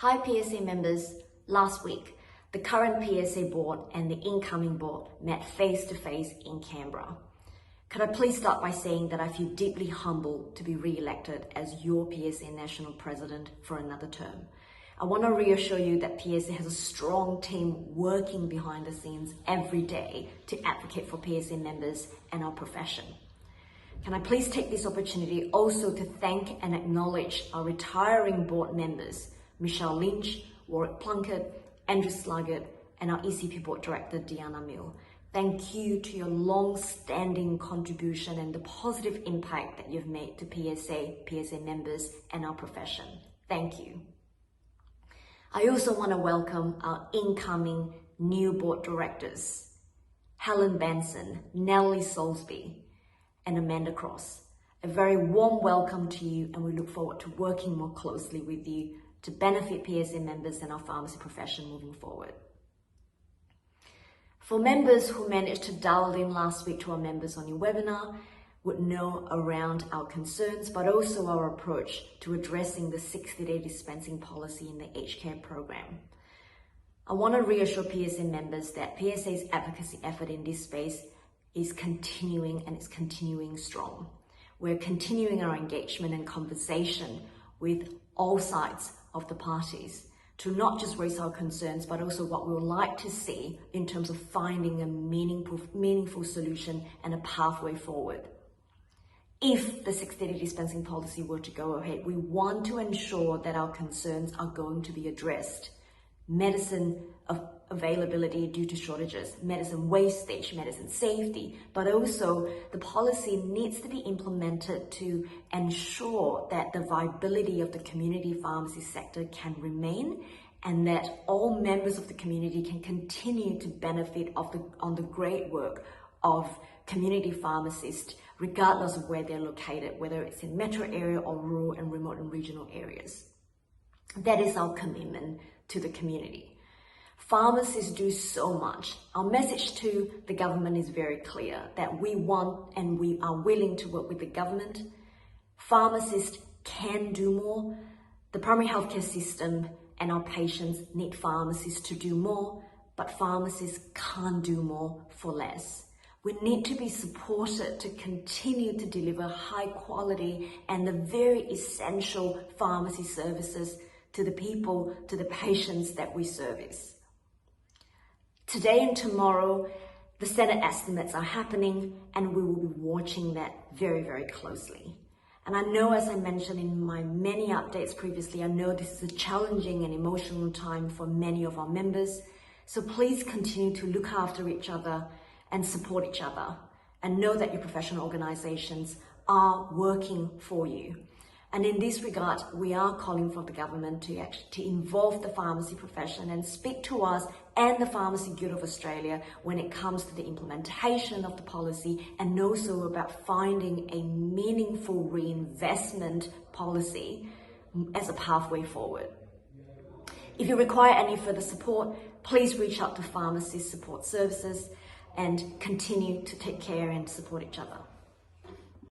Hi PSA members, last week, the current PSA board and the incoming board met face-to-face in Canberra. Could I please start by saying that I feel deeply humbled to be re-elected as your PSA National President for another term. I want to reassure you that PSA has a strong team working behind the scenes every day to advocate for PSA members and our profession. Can I please take this opportunity also to thank and acknowledge our retiring board members, Michelle Lynch, Warwick Plunkett, Andrew Sluggett, and our ECP Board Director, Deanna Mill. Thank you to your long-standing contribution and the positive impact that you've made to PSA members, and our profession. Thank you. I also want to welcome our incoming new board directors, Helen Benson, Nellie Soulsby, and Amanda Cross. A very warm welcome to you, and we look forward to working more closely with you to benefit PSA members and our pharmacy profession moving forward. For members who managed to dial in last week to our members only webinar, would know around our concerns, but also our approach to addressing the 60-day dispensing policy in the aged care program. I want to reassure PSA members that PSA's advocacy effort in this space is continuing, and it's continuing strong. We're continuing our engagement and conversation with all sides of the parties to not just raise our concerns, but also what we would like to see in terms of finding a meaningful solution and a pathway forward. If the 60-day dispensing policy were to go ahead, we want to ensure that our concerns are going to be addressed. Medicine availability due to shortages, medicine wastage, medicine safety, but also the policy needs to be implemented to ensure that the viability of the community pharmacy sector can remain, and that all members of the community can continue to benefit on the great work of community pharmacists, regardless of where they're located, whether it's in metro area or rural and remote and regional areas. That is our commitment to the community. Pharmacists do so much. Our message to the government is very clear, that we want and we are willing to work with the government. Pharmacists can do more. The primary healthcare system and our patients need pharmacists to do more, but pharmacists can't do more for less. We need to be supported to continue to deliver high quality and the very essential pharmacy services to the people, to the patients that we service. Today and tomorrow, the Senate estimates are happening, and we will be watching that very, very closely. And I know, as I mentioned in my many updates previously, I know this is a challenging and emotional time for many of our members. So please continue to look after each other and support each other, and know that your professional organizations are working for you. And in this regard, we are calling for the government to involve the pharmacy profession and speak to us and the Pharmacy Guild of Australia when it comes to the implementation of the policy, and also about finding a meaningful reinvestment policy as a pathway forward. If you require any further support, please reach out to Pharmacy Support Services and continue to take care and support each other.